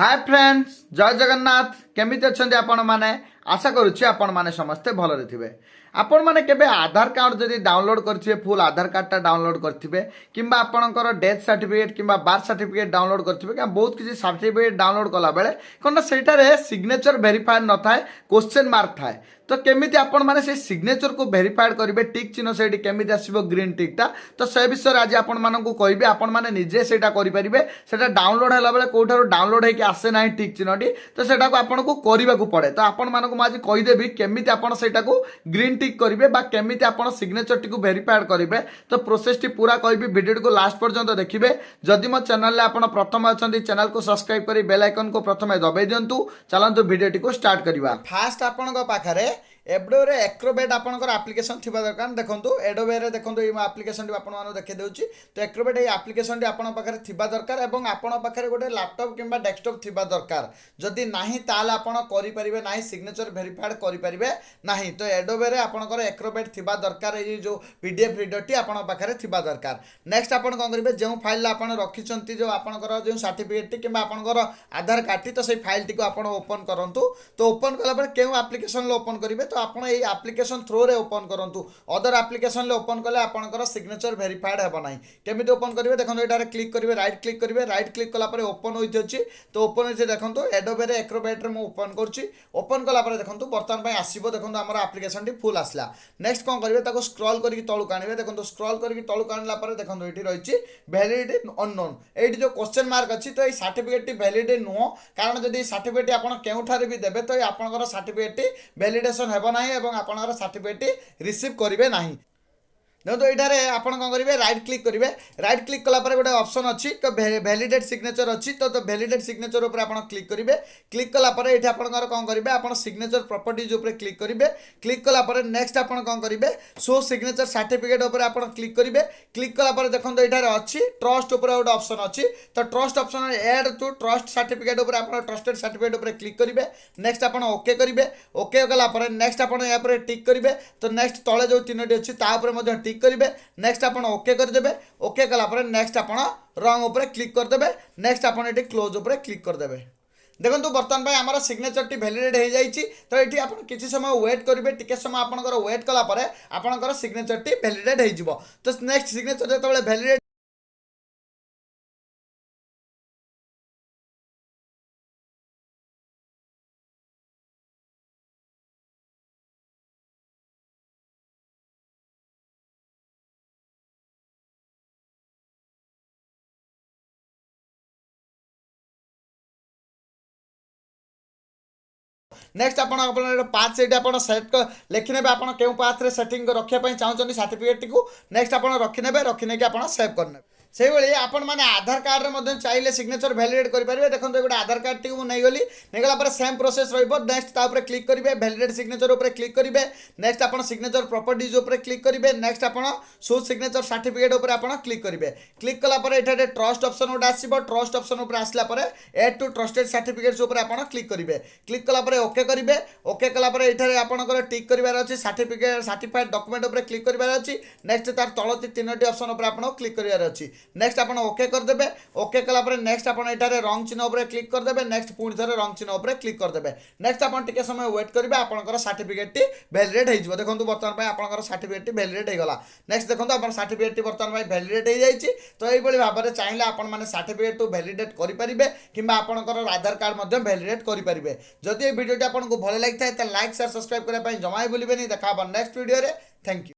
Hi friends जय जगन्नाथ केमिति अछंती आपण माने आशा करूछि आपण माने समस्ते भलरे थिबे। आपण माने केबे आधार कार्ड जदि डाउनलोड करथिबे फुल आधार कार्डटा डाउनलोड करथिबे किंबा आपणकर डेथ सर्टिफिकेट किंबा बर्थ सर्टिफिकेट डाउनलोड करथिबे कि बहुत किसी सर्टिफिकेट डाउनलोड कला बेले कोन सेटारे सिग्नेचर वेरीफाई न थाए क्वेश्चन मार्क थाए तो केमिति आपण माने से सिग्नेचर को वेरीफाइड करिवे टिक चिन्ह सेठी केमिति आसीबो ग्रीन टिकटा तो से विषय आज आपण मानकु कहबे आपण माने निजे सेटा करि परिबे सेटा डाउनलोड हैला बेले कोठारो डाउनलोड है कि आसे नाही टिक चिन्हटी तो सेटा को आपण को करिबा को पड़े तो आपण मानकु आज कहि देबी केमिति आपण सेटा को ग्रीन टिक करिवे बा केमिति आपण सिग्नेचर टी को वेरीफाइड करिवे तो प्रोसेस टी पूरा कहबी वीडियो को लास्ट पर्यंत देखिबे। जदि मो चैनल ले आपण प्रथम अछंती चैनल को सब्सक्राइब करी बेल आइकन को प्रथमे दबाई दियंतु। चलंतु वीडियो टी को स्टार्ट करिवा। फास्ट आपण को पाखरे एडोबे एक्रोबेट आपनकर एप्लिकेशन थिबा दरकार देखंतु एडोबे रे देखंतु ई एप्लिकेशन टी आपन मानो देखै देउची तो एक्रोबेट ए एप्लिकेशन टी आपन पाखरे थिबा दरकार एवं आपन पाखरे गोटे लैपटॉप किंबा डेस्कटॉप थिबा दरकार जदि नाही ताल आपन करि परिबे नाही सिग्नेचर वेरीफाइड करि परिबे नाही तो एडोबे रे आपनकर एक्रोबेट थिबा दरकार ए जो पीडीएफ रीडर टी आपन पाखरे थिबा दरकार। नेक्स्ट आपन कोन करिवे जो फाइल आपन रखिचंती जो आपनकर जो सर्टिफिकेट टी किंबा आपनकर आधार कार्ड टी तो सेही फाइल टी को आपन ओपन करंतु तो ओपन कला पर केउ एप्लिकेशन ले ओपन करिवे तो आपण ए एप्लिकेशन थ्रू रे ओपन करंतु अदर एप्लिकेशन ले ओपन कले आपनकर सिग्नेचर वेरीफाइड हेबो नाही केमिति ओपन करिवे देखंतु एटारे क्लिक करिवे राइट क्लिक कला पर ओपन होइत अछि तो ओपन होइत देखंतु एडोबे रे एक्रोबेट रे मु ओपन करछि ओपन कला पर देखंतु बर्तमान पय आसीबो देखंतु हमर एप्लिकेशन टी फुल आसला। नेक्स्ट कोन करिवे ताको स्क्रॉल करिकि तळु कानिवे देखंतु स्क्रॉल करिकि तळु कानला पर देखंतु एठी रहिछि वैलिड अननोन एठी जो क्वेश्चन मार्क अछि तो ए सर्टिफिकेट टी वैलिड नुहो कारण जदि सर्टिफिकेट आपण केउठारे भी देबे तो आपनकर सर्टिफिकेट टी वैलिडेशन हेबो नाही एवं आपनकर सर्टिफिकेट रिसीव करिवे नाही। देखो ये आपड़ कौन करेंगे राइट क्लिक कलापर गोटे ऑप्शन अच्छी तो वैलिडेट सिग्नेचर अच्छी तो वैलिडेट सिग्नेचर ऊपर आप क्लिक करेंगे क्लिक कलापर ये आपंकर कौन करेंगे आप सिग्नेचर प्रॉपर्टीज ऊपर क्लिक करेंगे क्लिक कलापर नेक्स्ट आप कौन करेंगे शो सिग्नेचर सर्टिफिकेट ऊपर आप क्लिक करेंगे क्लिक कलापर देखो ये अच्छी ट्रस्ट ऊपर गोटे ऑप्शन अच्छी तो trust option add to trust certificate ऊपर आप ट्रस्टेड सर्टिफिकेट ऊपर क्लिक करेंगे नेक्स्ट आप ओके करेंगे ओके कलापर नेक्स्ट आप टिक करेंगे तो नेक्स्ट तले जो तीनोटी अच्छी टिक करेंगे नेक्स्ट आपन ओके कर देबे ओके कला पर नेक्स्ट आपन रंग ऊपर क्लिक कर देबे नेक्स्ट आपन एटी क्लोज ऊपर क्लिक कर देबे। देखंतु बर्तमान भाई हमारा सिग्नेचर टी वैलिडेट हो जाइए तो ये आपन किसी समय वेट करेंगे टिके समय आपनकर वेट कला पर आपनकर सिग्नेचर टी वैलिडेट हो जिवो तो नेक्स्ट सिग्नेचर जेतबेले वैलिडेट नेक्स्ट आपन पाथ से सेट लिखिने आप पाथ रे सेटिंग रखापी चाहते सर्टिफिकेट को नेक्स्ट आप रखिने रखिने आप सेव करने से आपण मैंने आधार कार्ड में चाहिए सिग्नेचर वैलिडेट करेंगे। देखो गोटे आधार कार्ड टी नहीं गली नहीं सेम प्रोसेस नेक्स्ट क्लिक करेंगे वैलिडेट सिग्नेचर ऊपर क्लिक करेंगे नेक्स्ट आप सिग्नेचर प्रॉपर्टीज ऊपर क्लिक करेंगे नेक्स्ट आप शो सिग्नेचर सर्टिफिकेट ऊपर आप क्लिक करेंगे क्लिक कलापर ये ट्रस्ट ऑप्शन गोटे आसो ट्रस्ट ऑप्शन ऊपर आसला एड टू ट्रस्टेड सर्टिफिकेट्स ऊपर आप क्लिक करेंगे क्लिक कलापर ओके करेंगे ओके कलापर ये आपंकर टिक करार अच्छी सर्टिफिकेट सर्टिफाइड डॉक्यूमेंट ऊपर क्लिक करार अच्छी नेक्स्ट तार तल तीनोटी ऑप्शन ऊपर आप क्लिक करार अच्छी नेक्स्ट आप ओके करदे ओके कलापर नेक्स्ट आप रंग चिन्ह ऊपर क्लिक करदे नेक्स्ट पुणी थे रंग चिन्ह ऊपर क्लिक करदे नेक्स्ट आप टिके समय वेट करेंगे आपंकर सर्टिफिकेट टी वैलिडेट हो देखो बर्तमान आपंकर सर्टिफिकेट टी वैलिडेट होगा नेक्स्ट देखो आप सर्टिफिकेट टी बर्तमान वैलिडेट हो जाए तो यही भाव में चाहिए आपने सर्टिफिकेट टू वैलिडेट करेंगे कि आपंकर आधार कार्ड वैलिडेट करेंगे। जदि ये वीडियो आपको भल लगी है तो लाइक शेयर सब्सक्राइब करने जमा ही भूलें देखा नेक्स्ट वीडियो। Thank you.